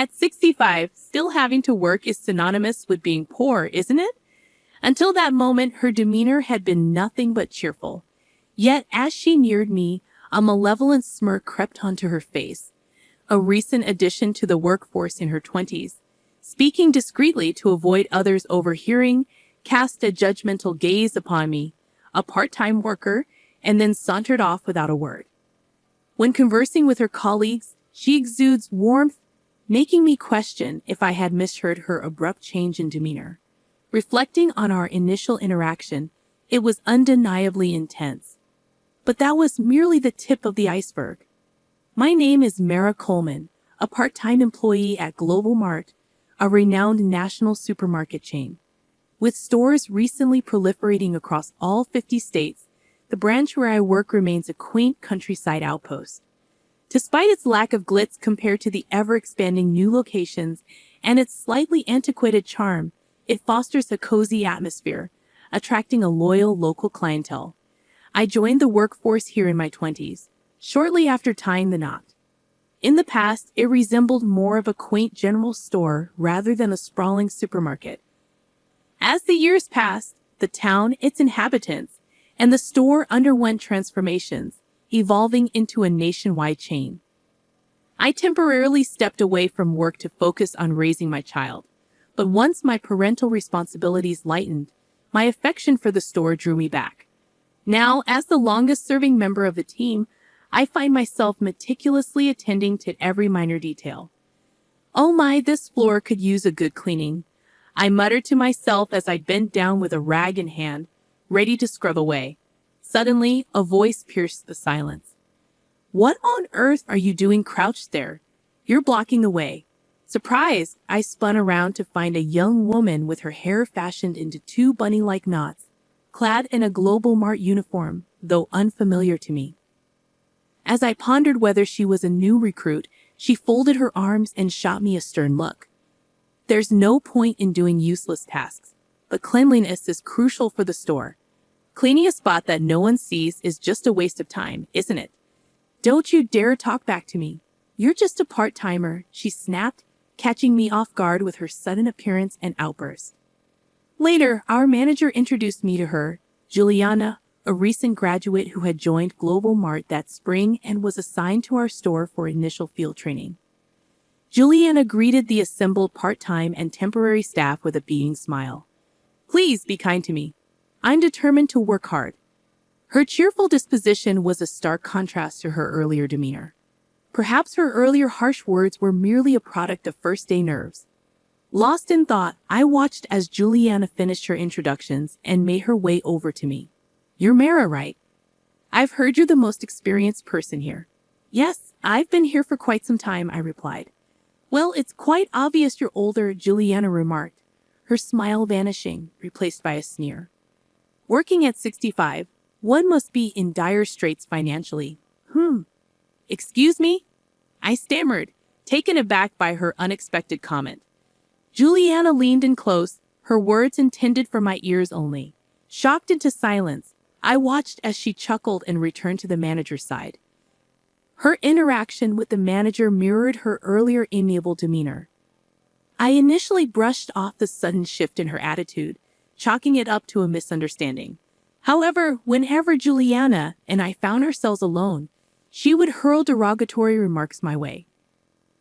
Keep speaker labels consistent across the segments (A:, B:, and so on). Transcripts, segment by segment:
A: At 65, still having to work is synonymous with being poor, isn't it? Until that moment, her demeanor had been nothing but cheerful. Yet, as she neared me, a malevolent smirk crept onto her face. A recent addition to the workforce in her 20s, speaking discreetly to avoid others overhearing, cast a judgmental gaze upon me, a part-time worker, and then sauntered off without a word. When conversing with her colleagues, she exudes warmth, making me question if I had misheard her abrupt change in demeanor. Reflecting on our initial interaction, it was undeniably intense. But that was merely the tip of the iceberg. My name is Mara Coleman, a part-time employee at Global Mart, a renowned national supermarket chain. With stores recently proliferating across all 50 states, the branch where I work remains a quaint countryside outpost. Despite its lack of glitz compared to the ever-expanding new locations and its slightly antiquated charm, it fosters a cozy atmosphere, attracting a loyal local clientele. I joined the workforce here in my 20s, shortly after tying the knot. In the past, it resembled more of a quaint general store rather than a sprawling supermarket. As the years passed, the town, its inhabitants, and the store underwent transformations, evolving into a nationwide chain. I temporarily stepped away from work to focus on raising my child, but once my parental responsibilities lightened, my affection for the store drew me back. Now, as the longest-serving member of the team, I find myself meticulously attending to every minor detail. "Oh my, this floor could use a good cleaning," I muttered to myself as I bent down with a rag in hand, ready to scrub away. Suddenly, a voice pierced the silence. "What on earth are you doing crouched there? You're blocking the way." Surprised, I spun around to find a young woman with her hair fashioned into two bunny-like knots, clad in a Global Mart uniform, though unfamiliar to me. As I pondered whether she was a new recruit, she folded her arms and shot me a stern look. "There's no point in doing useless tasks, but cleanliness is crucial for the store. Cleaning a spot that no one sees is just a waste of time, isn't it? Don't you dare talk back to me. You're just a part-timer," she snapped, catching me off guard with her sudden appearance and outburst. Later, our manager introduced me to her, Juliana, a recent graduate who had joined Global Mart that spring and was assigned to our store for initial field training. Juliana greeted the assembled part-time and temporary staff with a beaming smile. "Please be kind to me. I'm determined to work hard." Her cheerful disposition was a stark contrast to her earlier demeanor. Perhaps her earlier harsh words were merely a product of first-day nerves. Lost in thought, I watched as Juliana finished her introductions and made her way over to me. "You're Mara, right? I've heard you're the most experienced person here." "Yes, I've been here for quite some time," I replied. "Well, it's quite obvious you're older," Juliana remarked, her smile vanishing, replaced by a sneer. "Working at 65, one must be in dire straits financially." "Excuse me?" I stammered, taken aback by her unexpected comment. Juliana leaned in close, her words intended for my ears only. Shocked into silence, I watched as she chuckled and returned to the manager's side. Her interaction with the manager mirrored her earlier amiable demeanor. I initially brushed off the sudden shift in her attitude, chalking it up to a misunderstanding. However, whenever Juliana and I found ourselves alone, she would hurl derogatory remarks my way.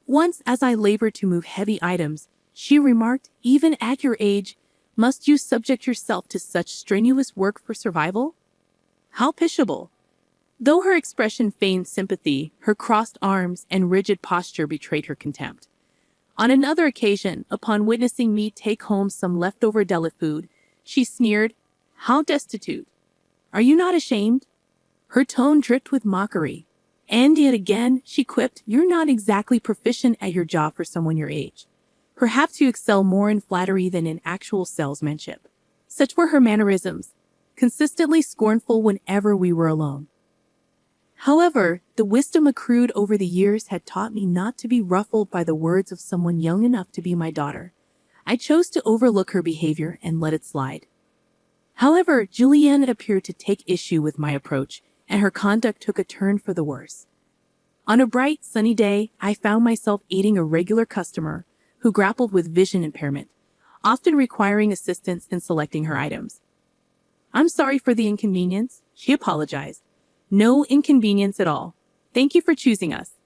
A: Once, as I labored to move heavy items, she remarked, "Even at your age, must you subject yourself to such strenuous work for survival?" How pitiable! Though her expression feigned sympathy, her crossed arms and rigid posture betrayed her contempt. On another occasion, upon witnessing me take home some leftover deli food, she sneered, "How destitute! Are you not ashamed?" Her tone dripped with mockery. And yet again, she quipped, "You're not exactly proficient at your job for someone your age. Perhaps you excel more in flattery than in actual salesmanship." Such were her mannerisms, consistently scornful whenever we were alone. However, the wisdom accrued over the years had taught me not to be ruffled by the words of someone young enough to be my daughter. I chose to overlook her behavior and let it slide. However, Juliana appeared to take issue with my approach, and her conduct took a turn for the worse. On a bright, sunny day, I found myself aiding a regular customer who grappled with vision impairment, often requiring assistance in selecting her items. "I'm sorry for the inconvenience," she apologized. "No inconvenience at all. Thank you for choosing us.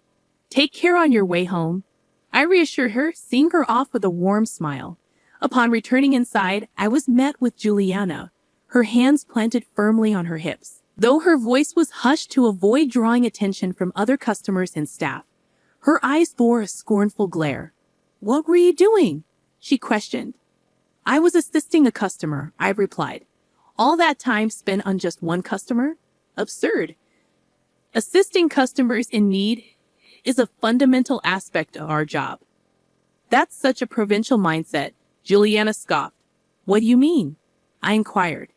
A: Take care on your way home," I reassured her, seeing her off with a warm smile. Upon returning inside, I was met with Juliana, her hands planted firmly on her hips. Though her voice was hushed to avoid drawing attention from other customers and staff, her eyes bore a scornful glare. "What were you doing?" she questioned. "I was assisting a customer," I replied. "All that time spent on just one customer? Absurd. Assisting customers in need is a fundamental aspect of our job." "That's such a provincial mindset," Juliana scoffed. "What do you mean?" I inquired.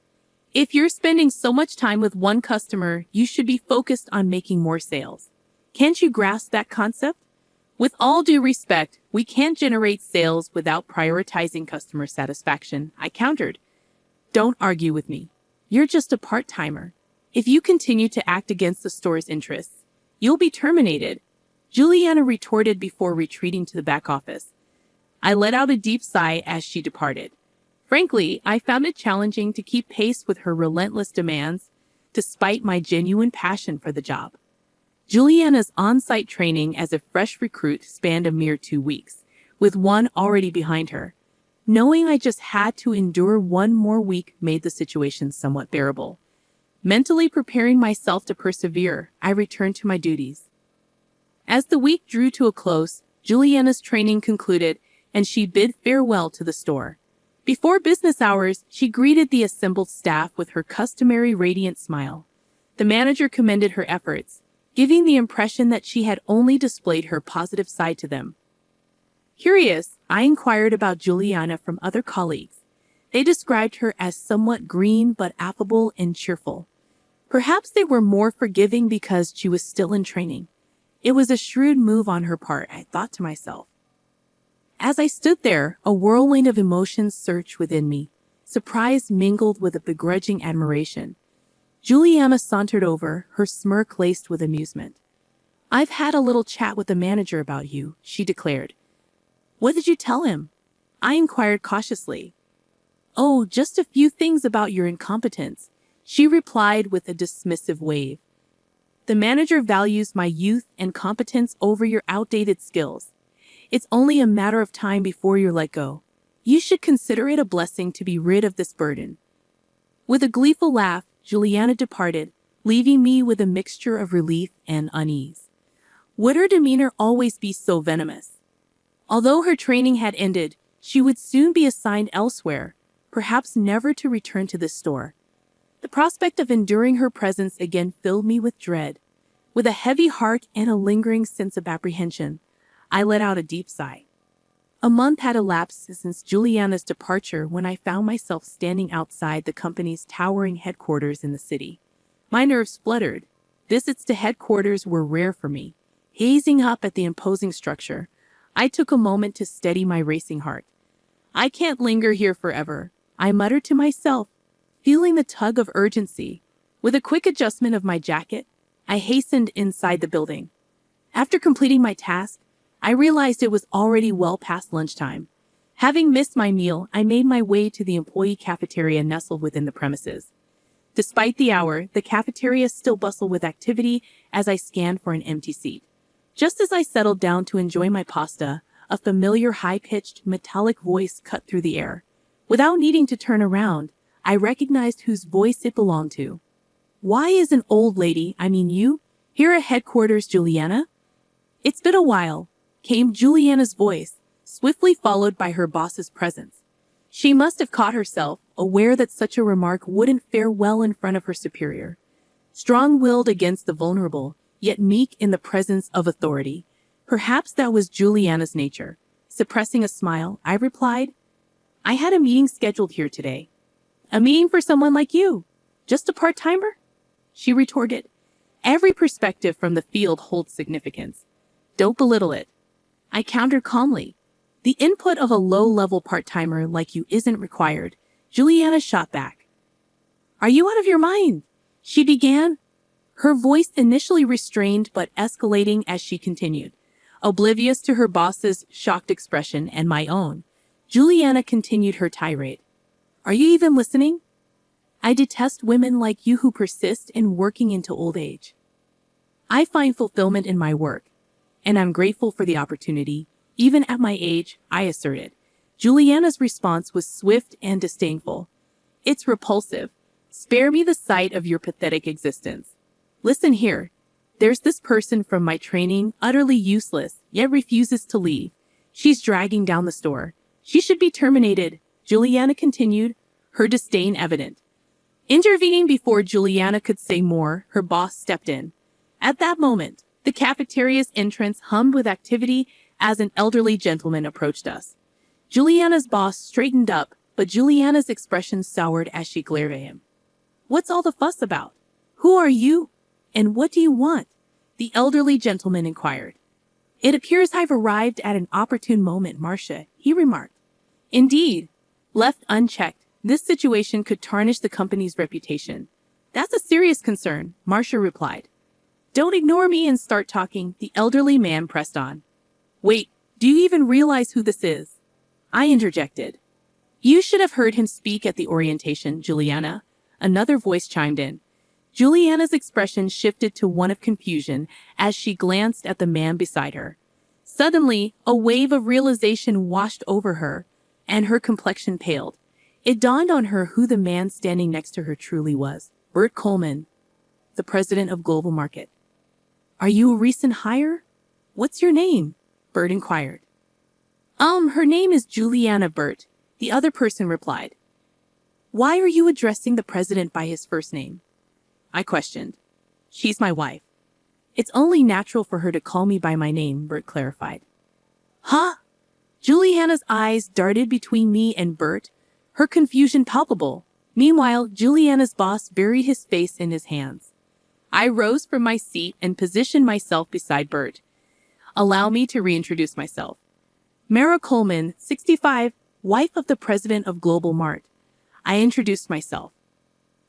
A: "If you're spending so much time with one customer, you should be focused on making more sales. Can't you grasp that concept? With all due respect, we can't generate sales without prioritizing customer satisfaction," I countered. "Don't argue with me. You're just a part-timer. If you continue to act against the store's interests, you'll be terminated," Juliana retorted before retreating to the back office. I let out a deep sigh as she departed. Frankly, I found it challenging to keep pace with her relentless demands, despite my genuine passion for the job. Juliana's on-site training as a fresh recruit spanned a mere 2 weeks, with one already behind her. Knowing I just had to endure one more week made the situation somewhat bearable. Mentally preparing myself to persevere, I returned to my duties. As the week drew to a close, Juliana's training concluded, and she bid farewell to the store. Before business hours, she greeted the assembled staff with her customary radiant smile. The manager commended her efforts, giving the impression that she had only displayed her positive side to them. Curious, I inquired about Juliana from other colleagues. They described her as somewhat green but affable and cheerful. Perhaps they were more forgiving because she was still in training. It was a shrewd move on her part, I thought to myself. As I stood there, a whirlwind of emotions surged within me, surprise mingled with a begrudging admiration. Juliana sauntered over, her smirk laced with amusement. "I've had a little chat with the manager about you," she declared. "What did you tell him?" I inquired cautiously. "Oh, just a few things about your incompetence," she replied with a dismissive wave. "The manager values my youth and competence over your outdated skills. It's only a matter of time before you're let go. You should consider it a blessing to be rid of this burden." With a gleeful laugh, Juliana departed, leaving me with a mixture of relief and unease. Would her demeanor always be so venomous? Although her training had ended, she would soon be assigned elsewhere, perhaps never to return to this store. The prospect of enduring her presence again filled me with dread. With a heavy heart and a lingering sense of apprehension, I let out a deep sigh. A month had elapsed since Juliana's departure when I found myself standing outside the company's towering headquarters in the city. My nerves fluttered. Visits to headquarters were rare for me. Gazing up at the imposing structure, I took a moment to steady my racing heart. "I can't linger here forever," I muttered to myself, feeling the tug of urgency. With a quick adjustment of my jacket, I hastened inside the building. After completing my task, I realized it was already well past lunchtime. Having missed my meal, I made my way to the employee cafeteria nestled within the premises. Despite the hour, the cafeteria still bustled with activity as I scanned for an empty seat. Just as I settled down to enjoy my pasta, a familiar high-pitched, metallic voice cut through the air. Without needing to turn around, I recognized whose voice it belonged to. "Why is an old lady, you, here at headquarters, Juliana?" "It's been a while," came Juliana's voice, swiftly followed by her boss's presence. She must have caught herself, aware that such a remark wouldn't fare well in front of her superior. Strong-willed against the vulnerable, yet meek in the presence of authority. Perhaps that was Juliana's nature. Suppressing a smile, I replied, "I had a meeting scheduled here today." "A meeting for someone like you? Just a part-timer?" She retorted. "Every perspective from the field holds significance. Don't belittle it." I countered calmly. "The input of a low-level part-timer like you isn't required," Juliana shot back. "Are you out of your mind?" she began, her voice initially restrained but escalating as she continued. Oblivious to her boss's shocked expression and my own, Juliana continued her tirade. Are you even listening? I detest women like you who persist in working into old age. I find fulfillment in my work, and I'm grateful for the opportunity, even at my age, I asserted. Juliana's response was swift and disdainful. It's repulsive. Spare me the sight of your pathetic existence. Listen here. There's this person from my training, utterly useless, yet refuses to leave. She's dragging down the store. She should be terminated, Juliana continued, her disdain evident. Intervening before Juliana could say more, her boss stepped in. At that moment, the cafeteria's entrance hummed with activity as an elderly gentleman approached us. Juliana's boss straightened up, but Juliana's expression soured as she glared at him. What's all the fuss about? Who are you? And what do you want? The elderly gentleman inquired. It appears I've arrived at an opportune moment, Marcia, he remarked. Indeed, left unchecked, this situation could tarnish the company's reputation. That's a serious concern, Marcia replied. Don't ignore me and start talking, the elderly man pressed on. Wait, do you even realize who this is? I interjected. You should have heard him speak at the orientation, Juliana. Another voice chimed in. Juliana's expression shifted to one of confusion as she glanced at the man beside her. Suddenly, a wave of realization washed over her, and her complexion paled. It dawned on her who the man standing next to her truly was. Bert Coleman, the president of Global Market. Are you a recent hire? What's your name? Bert inquired. Her name is Juliana Bert, the other person replied. Why are you addressing the president by his first name? I questioned. She's my wife. It's only natural for her to call me by my name, Bert clarified. Huh? Juliana's eyes darted between me and Bert, her confusion palpable. Meanwhile, Juliana's boss buried his face in his hands. I rose from my seat and positioned myself beside Bert. Allow me to reintroduce myself. Mara Coleman, 65, wife of the president of Global Mart. I introduced myself.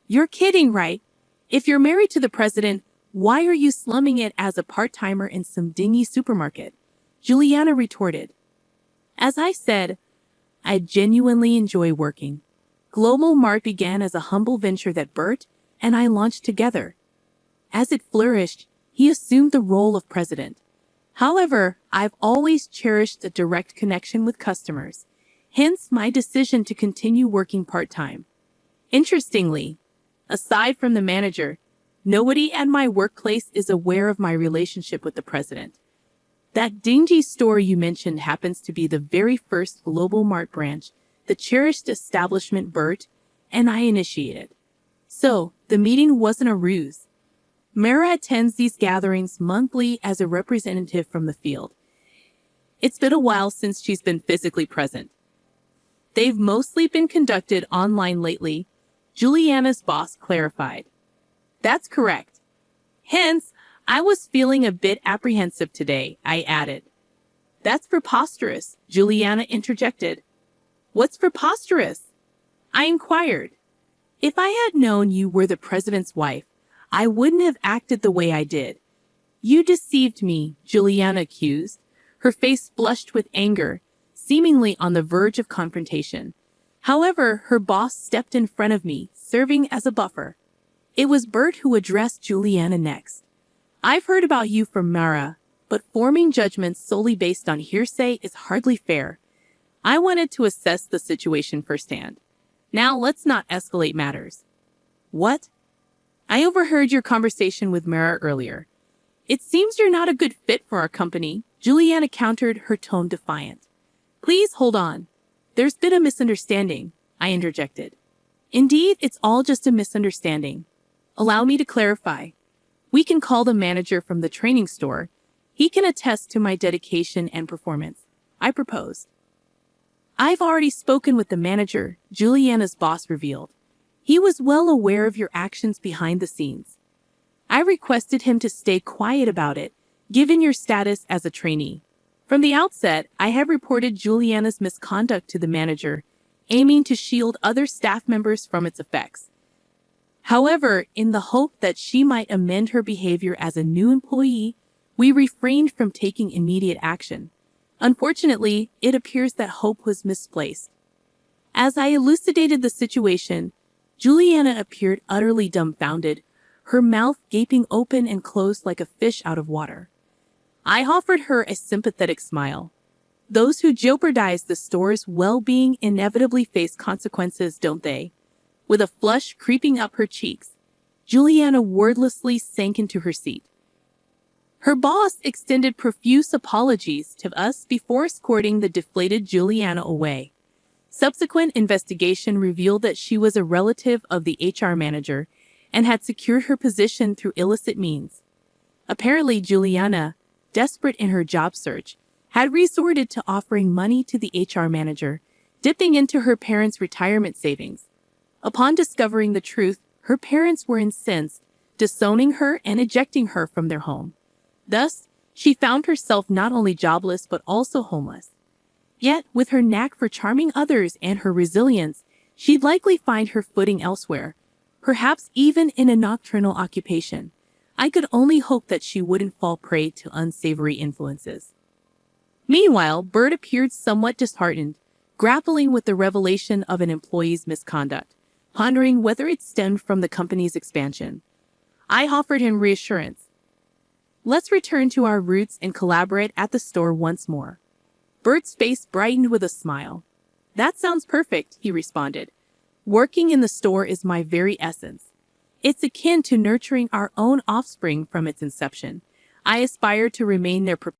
A: You're kidding, right? If you're married to the president, why are you slumming it as a part-timer in some dingy supermarket? Juliana retorted. As I said, I genuinely enjoy working. Global Mart began as a humble venture that Bert and I launched together. As it flourished, he assumed the role of president. However, I've always cherished a direct connection with customers, hence my decision to continue working part-time. Interestingly, aside from the manager, nobody at my workplace is aware of my relationship with the president. That dingy store you mentioned happens to be the very first Global Mart branch, the cherished establishment Bert and I initiated. So, the meeting wasn't a ruse. Mara attends these gatherings monthly as a representative from the field. It's been a while since she's been physically present. They've mostly been conducted online lately, Juliana's boss clarified. That's correct. Hence, I was feeling a bit apprehensive today, I added. That's preposterous, Juliana interjected. What's preposterous? I inquired. If I had known you were the president's wife, I wouldn't have acted the way I did. You deceived me, Juliana accused. Her face flushed with anger, seemingly on the verge of confrontation. However, her boss stepped in front of me, serving as a buffer. It was Bert who addressed Juliana next. I've heard about you from Mara, but forming judgments solely based on hearsay is hardly fair. I wanted to assess the situation firsthand. Now let's not escalate matters. What? I overheard your conversation with Mara earlier. It seems you're not a good fit for our company, Juliana countered, her tone defiant. Please hold on. There's been a misunderstanding, I interjected. Indeed, it's all just a misunderstanding. Allow me to clarify. We can call the manager from the training store. He can attest to my dedication and performance, I proposed. I've already spoken with the manager, Juliana's boss revealed. He was well aware of your actions behind the scenes. I requested him to stay quiet about it, given your status as a trainee. From the outset, I have reported Juliana's misconduct to the manager, aiming to shield other staff members from its effects. However, in the hope that she might amend her behavior as a new employee, we refrained from taking immediate action. Unfortunately, it appears that hope was misplaced. As I elucidated the situation, Juliana appeared utterly dumbfounded, her mouth gaping open and closed like a fish out of water. I offered her a sympathetic smile. Those who jeopardize the store's well-being inevitably face consequences, don't they? With a flush creeping up her cheeks, Juliana wordlessly sank into her seat. Her boss extended profuse apologies to us before escorting the deflated Juliana away. Subsequent investigation revealed that she was a relative of the HR manager and had secured her position through illicit means. Apparently, Juliana, desperate in her job search, had resorted to offering money to the HR manager, dipping into her parents' retirement savings. Upon discovering the truth, her parents were incensed, disowning her and ejecting her from their home. Thus, she found herself not only jobless but also homeless. Yet, with her knack for charming others and her resilience, she'd likely find her footing elsewhere, perhaps even in a nocturnal occupation. I could only hope that she wouldn't fall prey to unsavory influences. Meanwhile, Bert appeared somewhat disheartened, grappling with the revelation of an employee's misconduct, pondering whether it stemmed from the company's expansion. I offered him reassurance. Let's return to our roots and collaborate at the store once more. Bert's face brightened with a smile. That sounds perfect, he responded. Working in the store is my very essence. It's akin to nurturing our own offspring from its inception. I aspire to remain their